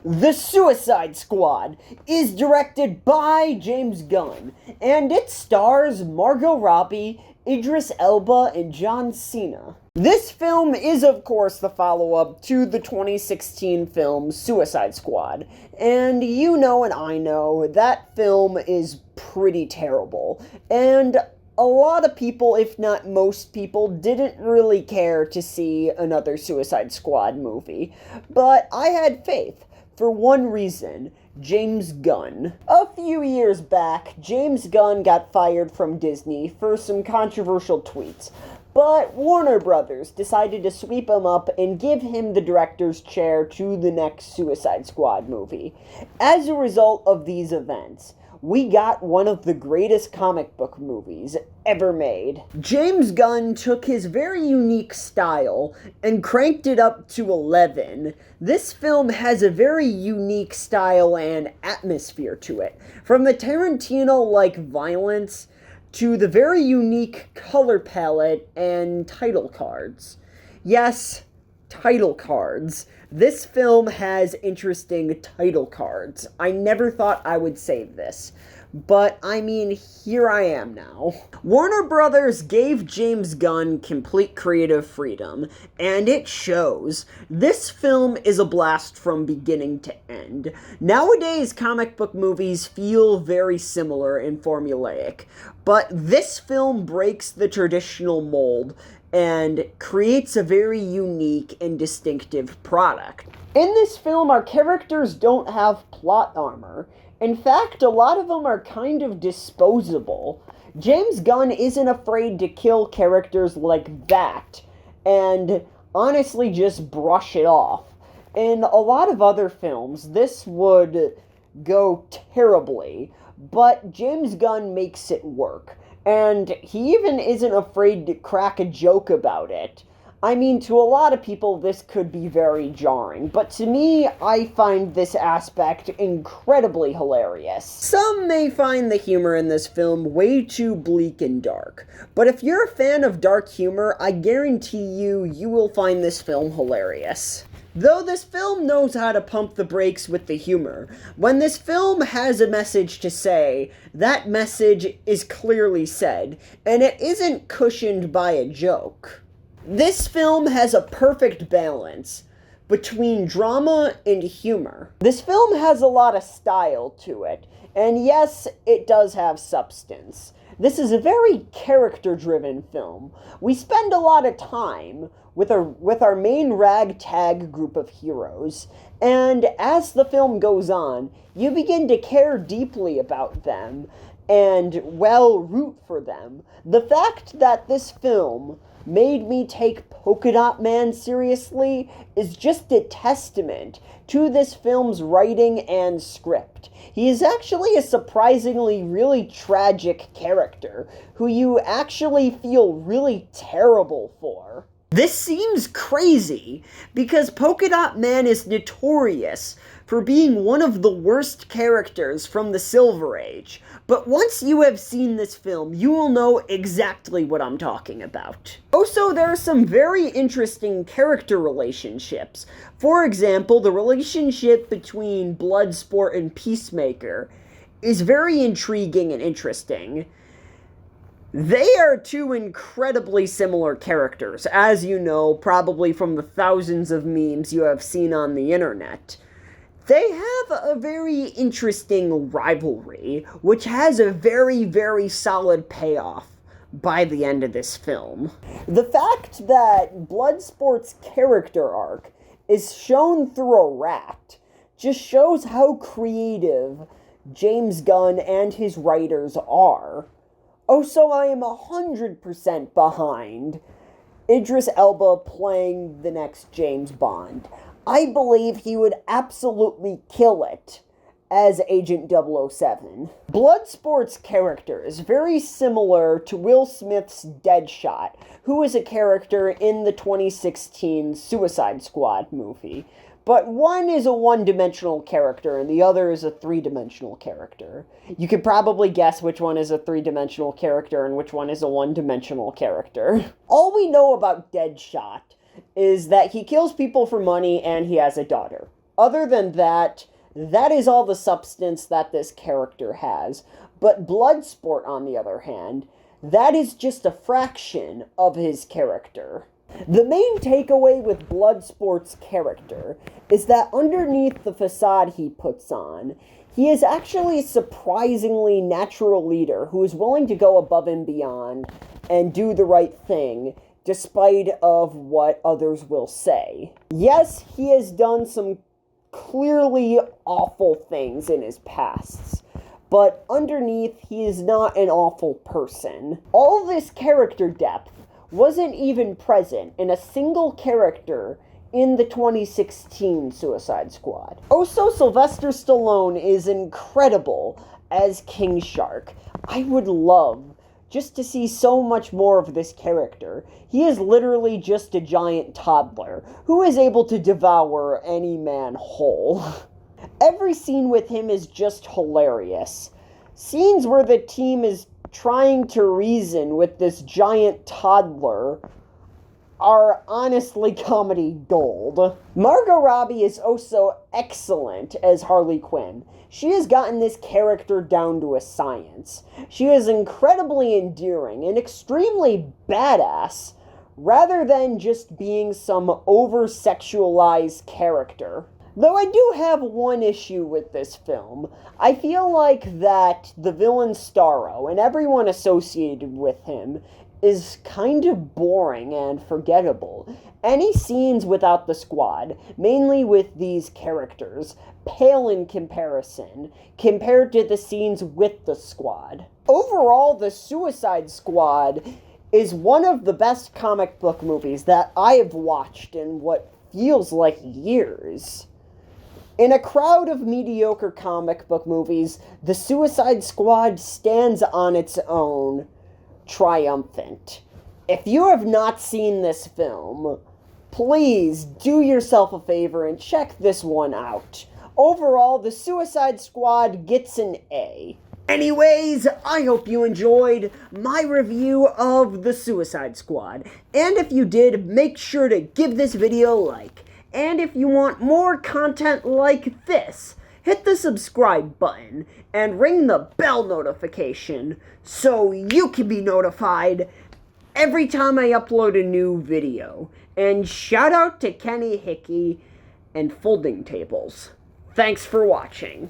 The Suicide Squad is directed by James Gunn, and it stars Margot Robbie, Idris Elba, and John Cena. This film is, of course, the follow-up to the 2016 film Suicide Squad, and you know and I know that film is pretty terrible, and a lot of people, if not most people, didn't really care to see another Suicide Squad movie, but I had faith. For one reason, James Gunn. A few years back, James Gunn got fired from Disney for some controversial tweets, but Warner Brothers decided to sweep him up and give him the director's chair to the next Suicide Squad movie. As a result of these events, we got one of the greatest comic book movies ever made. James Gunn took his very unique style and cranked it up to 11. This film has a very unique style and atmosphere to it. From the Tarantino-like violence to the very unique color palette and title cards. Yes, title cards. This film has interesting title cards. I never thought I would say this, but I mean, here I am now. Warner Brothers gave James Gunn complete creative freedom, and it shows. This film is a blast from beginning to end. Nowadays, comic book movies feel very similar and formulaic, but this film breaks the traditional mold and creates a very unique and distinctive product. In this film, our characters don't have plot armor. In fact, a lot of them are kind of disposable. James Gunn isn't afraid to kill characters like that, and honestly just brush it off. In a lot of other films, this would go terribly, but James Gunn makes it work. And he even isn't afraid to crack a joke about it. I mean, to a lot of people, this could be very jarring, but to me, I find this aspect incredibly hilarious. Some may find the humor in this film way too bleak and dark, but if you're a fan of dark humor, I guarantee you will find this film hilarious. Though this film knows how to pump the brakes with the humor, when this film has a message to say, that message is clearly said, and it isn't cushioned by a joke. This film has a perfect balance between drama and humor. This film has a lot of style to it, and yes, it does have substance. This is a very character-driven film. We spend a lot of time with our main ragtag group of heroes, and as the film goes on, you begin to care deeply about them and, well, root for them. The fact that this film made me take Polka Dot Man seriously is just a testament to this film's writing and script. He is actually a surprisingly really tragic character who you actually feel really terrible for. This seems crazy, because Polka Dot Man is notorious for being one of the worst characters from the Silver Age, but once you have seen this film, you will know exactly what I'm talking about. Also, there are some very interesting character relationships. For example, the relationship between Bloodsport and Peacemaker is very intriguing and interesting. They are two incredibly similar characters, as you know, probably from the thousands of memes you have seen on the internet. They have a very interesting rivalry, which has a very, very solid payoff by the end of this film. The fact that Bloodsport's character arc is shown through a rat just shows how creative James Gunn and his writers are. Also, I am 100% behind Idris Elba playing the next James Bond. I believe he would absolutely kill it as Agent 007. Bloodsport's character is very similar to Will Smith's Deadshot, who is a character in the 2016 Suicide Squad movie. But one is a one-dimensional character, and the other is a three-dimensional character. You could probably guess which one is a three-dimensional character and which one is a one-dimensional character. All we know about Deadshot is that he kills people for money and he has a daughter. Other than that, that is all the substance that this character has. But Bloodsport, on the other hand, that is just a fraction of his character. The main takeaway with Bloodsport's character is that underneath the facade he puts on, he is actually a surprisingly natural leader who is willing to go above and beyond and do the right thing, despite of what others will say. Yes, he has done some clearly awful things in his past, but underneath, he is not an awful person. All this character depth wasn't even present in a single character in the 2016 Suicide Squad. Also, Sylvester Stallone is incredible as King Shark. I would love just to see so much more of this character. He is literally just a giant toddler who is able to devour any man whole. Every scene with him is just hilarious. Scenes where the team is trying to reason with this giant toddler are honestly comedy gold. Margot Robbie is also excellent as Harley Quinn. She has gotten this character down to a science. She is incredibly endearing and extremely badass, rather than just being some over-sexualized character. Though I do have one issue with this film. I feel like that the villain Starro and everyone associated with him is kind of boring and forgettable. Any scenes without the squad, mainly with these characters, pale in comparison, compared to the scenes with the squad. Overall, the Suicide Squad is one of the best comic book movies that I have watched in what feels like years. In a crowd of mediocre comic book movies, The Suicide Squad stands on its own, triumphant. If you have not seen this film, please do yourself a favor and check this one out. Overall, The Suicide Squad gets an A. Anyways, I hope you enjoyed my review of The Suicide Squad. And if you did, make sure to give this video a like. And if you want more content like this, hit the subscribe button and ring the bell notification so you can be notified every time I upload a new video. And shout out to Kenny Hickey and Folding Tables. Thanks for watching.